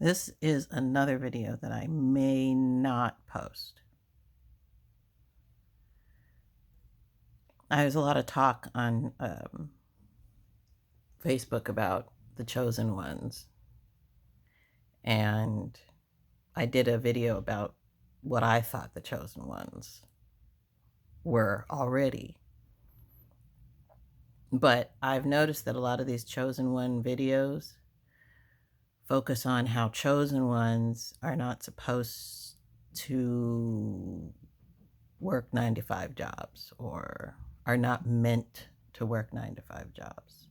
This is another video that I may not post. There's a lot of talk on Facebook about the chosen ones. And I did a video about what I thought the chosen ones were already. But I've noticed that a lot of these chosen one videos focus on how chosen ones are not supposed to work 9-to-5 jobs or are not meant to work 9-to-5 jobs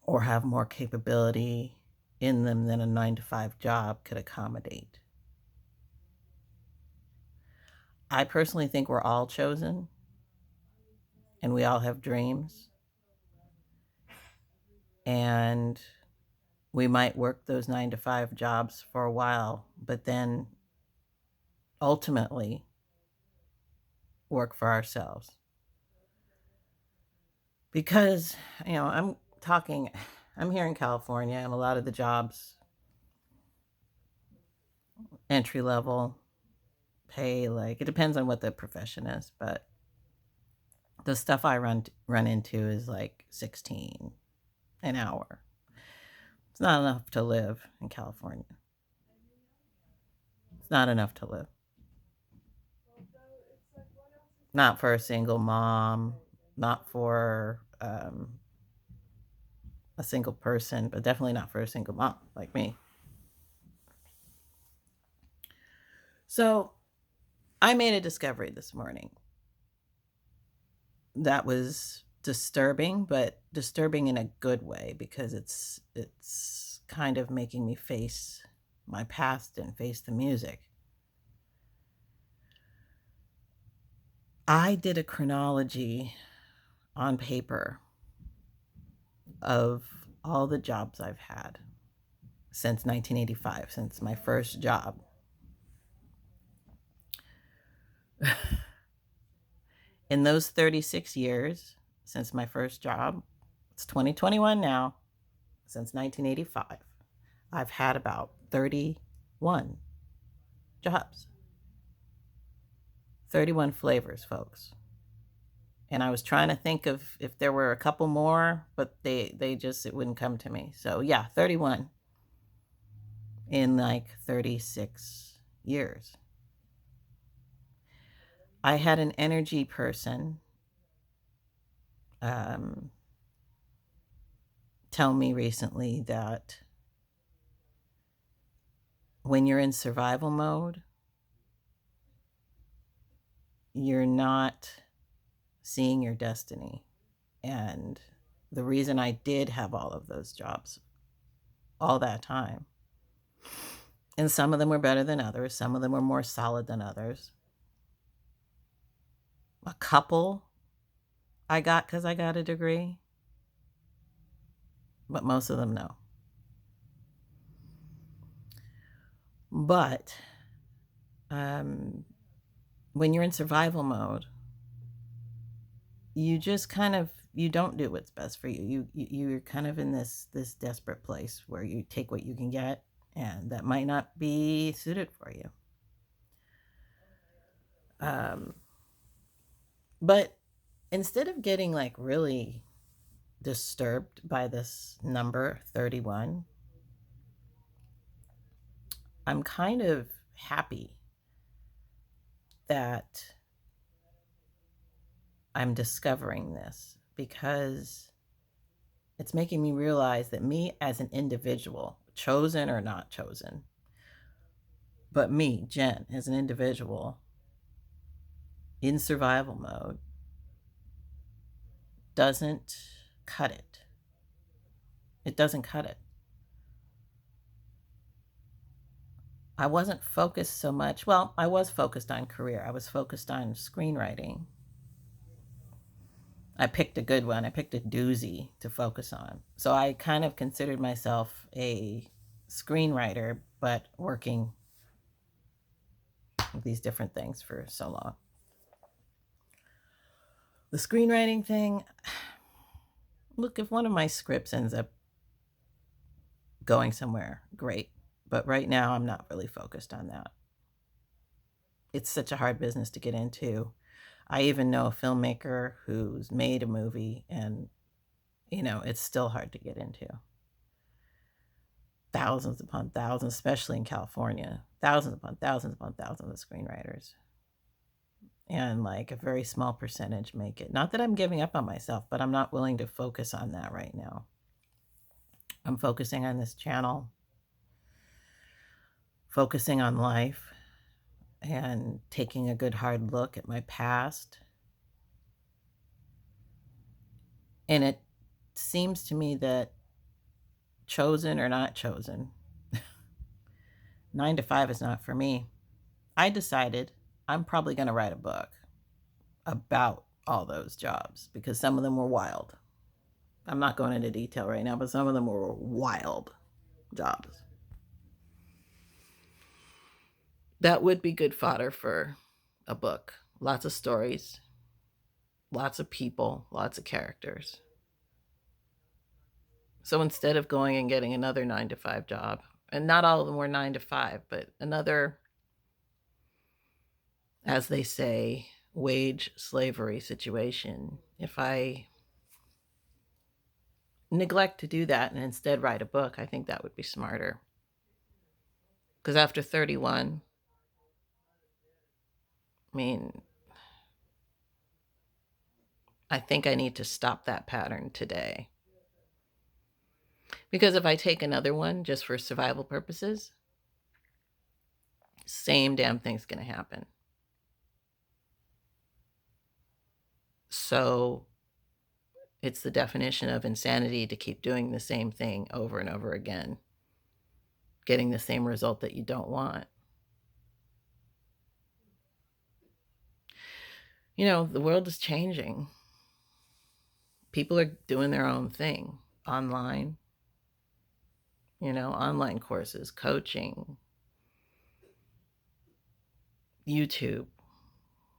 or have more capability in them than a 9-to-5 job could accommodate. I personally think we're all chosen and we all have dreams, and we might work those 9-to-5 jobs for a while, but then ultimately work for ourselves. Because, I'm here in California, and a lot of the jobs, entry level, pay, like, it depends on what the profession is, but the stuff I run into is like 16 an hour. It's not enough to live in California. It's not enough to live. Not for a single mom, not for a single person, but definitely not for a single mom like me. So I made a discovery this morning that was disturbing, but disturbing in a good way, because it's kind of making me face my past and face the music. I did a chronology on paper of all the jobs I've had since 1985, since my first job. In those 36 years since my first job, it's 2021 now, since 1985, I've had about 31 jobs. 31 flavors, folks. And I was trying to think of if there were a couple more, but they just, it wouldn't come to me. So yeah, 31 in like 36 years. I had an energy person tell me recently that when you're in survival mode, you're not seeing your destiny. And the reason I did have all of those jobs all that time, and some of them were better than others, some of them were more solid than others. A couple I got because I got a degree, but most of them no. But when you're in survival mode, you just kind of, you don't do what's best for you. You're kind of in this desperate place where you take what you can get, and that might not be suited for you. But instead of getting like really disturbed by this number 31, I'm kind of happy that I'm discovering this, because it's making me realize that me as an individual, chosen or not chosen, but me, Jen, as an individual in survival mode, doesn't cut it. It doesn't cut it. I wasn't focused so much. Well, I was focused on career. I was focused on screenwriting. I picked a good one. I picked a doozy to focus on. So I kind of considered myself a screenwriter, but working with these different things for so long. The screenwriting thing, look, if one of my scripts ends up going somewhere, great. But right now, I'm not really focused on that. It's such a hard business to get into. I even know a filmmaker who's made a movie, and it's still hard to get into. Thousands upon thousands, especially in California, thousands upon thousands upon thousands of screenwriters. And like a very small percentage make it. Not that I'm giving up on myself, but I'm not willing to focus on that right now. I'm focusing on this channel, focusing on life, and taking a good hard look at my past. And it seems to me that chosen or not chosen, 9 to 5 is not for me. I decided I'm probably going to write a book about all those jobs because some of them were wild. I'm not going into detail right now, but some of them were wild jobs. That would be good fodder for a book. Lots of stories, lots of people, lots of characters. So instead of going and getting another 9 to 5 job, and not all of them were 9 to 5, but another, as they say, wage slavery situation, if I neglect to do that and instead write a book, I think that would be smarter. Because after 31, I think I need to stop that pattern today. Because if I take another one just for survival purposes, same damn thing's going to happen. So it's the definition of insanity to keep doing the same thing over and over again, getting the same result that you don't want. The world is changing. People are doing their own thing online, online courses, coaching, YouTube,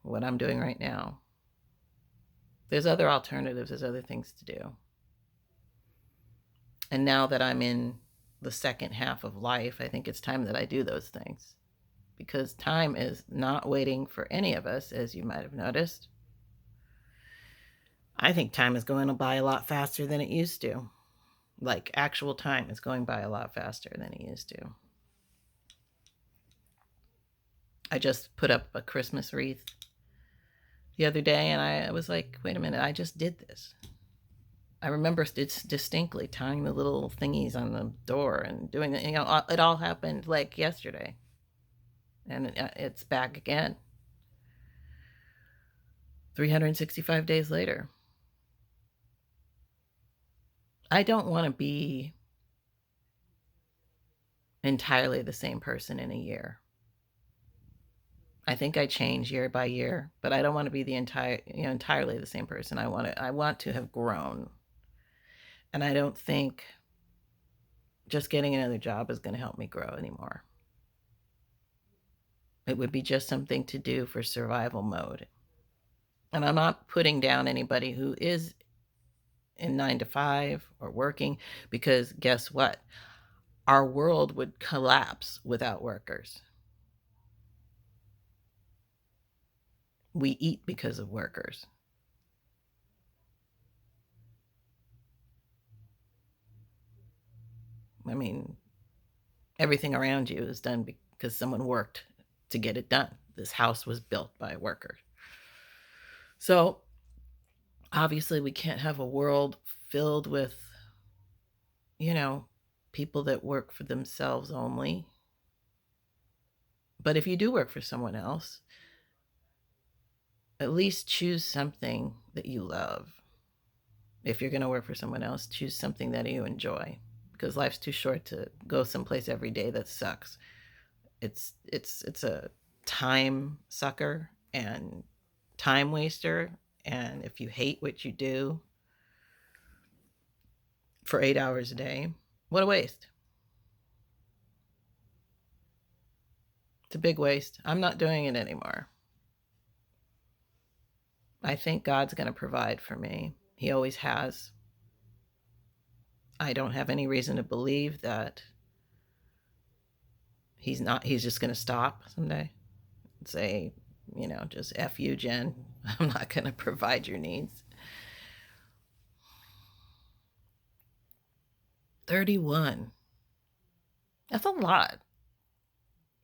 what I'm doing right now. There's other alternatives, there's other things to do. And now that I'm in the second half of life, I think it's time that I do those things. Because time is not waiting for any of us, as you might have noticed. I think time is going by a lot faster than it used to. Like, actual time is going by a lot faster than it used to. I just put up a Christmas wreath the other day, and I was like, wait a minute, I just did this. I remember it's distinctly tying the little thingies on the door and doing it. It all happened like yesterday. And it's back again. 365 days later. I don't want to be entirely the same person in a year. I think I change year by year, but I don't want to be the entirely the same person. I want to have grown. And I don't think just getting another job is going to help me grow anymore. It would be just something to do for survival mode. And I'm not putting down anybody who is in 9 to 5 or working, because guess what? Our world would collapse without workers. We eat because of workers. Everything around you is done because someone worked to get it done. This house was built by workers. So obviously we can't have a world filled with, people that work for themselves only. But if you do work for someone else, at least choose something that you love. If you're going to work for someone else, choose something that you enjoy, because life's too short to go someplace every day that sucks. It's a time sucker and time waster. And if you hate what you do for 8 hours a day, what a waste. It's a big waste. I'm not doing it anymore. I think God's going to provide for me. He always has. I don't have any reason to believe that he's just going to stop someday and say, just F you, Jen. I'm not going to provide your needs. 31. That's a lot.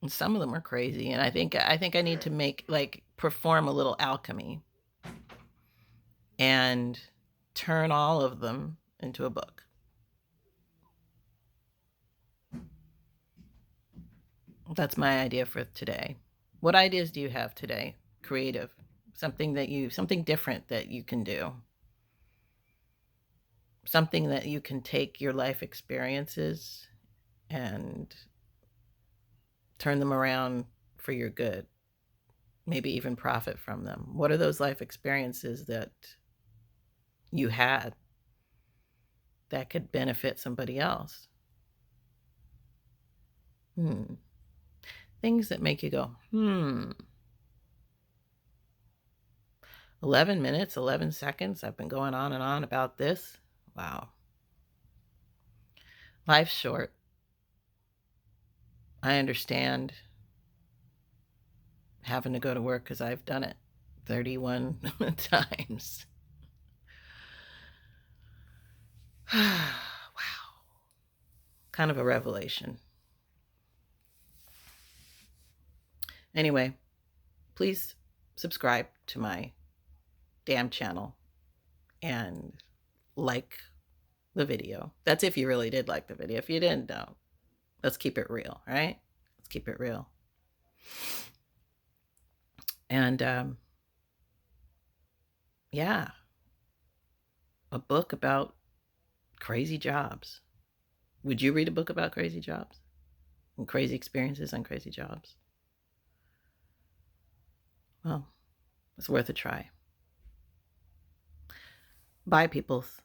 And some of them are crazy. And I think I need to perform a little alchemy and turn all of them into a book. That's my idea for today. What ideas do you have today? Creative. Something different that you can do. Something that you can take your life experiences and turn them around for your good. Maybe even profit from them. What are those life experiences that you had that could benefit somebody else? Things that make you go, 11 minutes, 11 seconds. I've been going on and on about this. Wow. Life's short. I understand having to go to work because I've done it 31 times. Wow. Kind of a revelation. Anyway, please subscribe to my damn channel and like the video. That's if you really did like the video. If you didn't, don't. Let's keep it real, right? Let's keep it real. And yeah, a book about crazy jobs. Would you read a book about crazy jobs and crazy experiences on crazy jobs? Well, it's worth a try. Bye, peoples.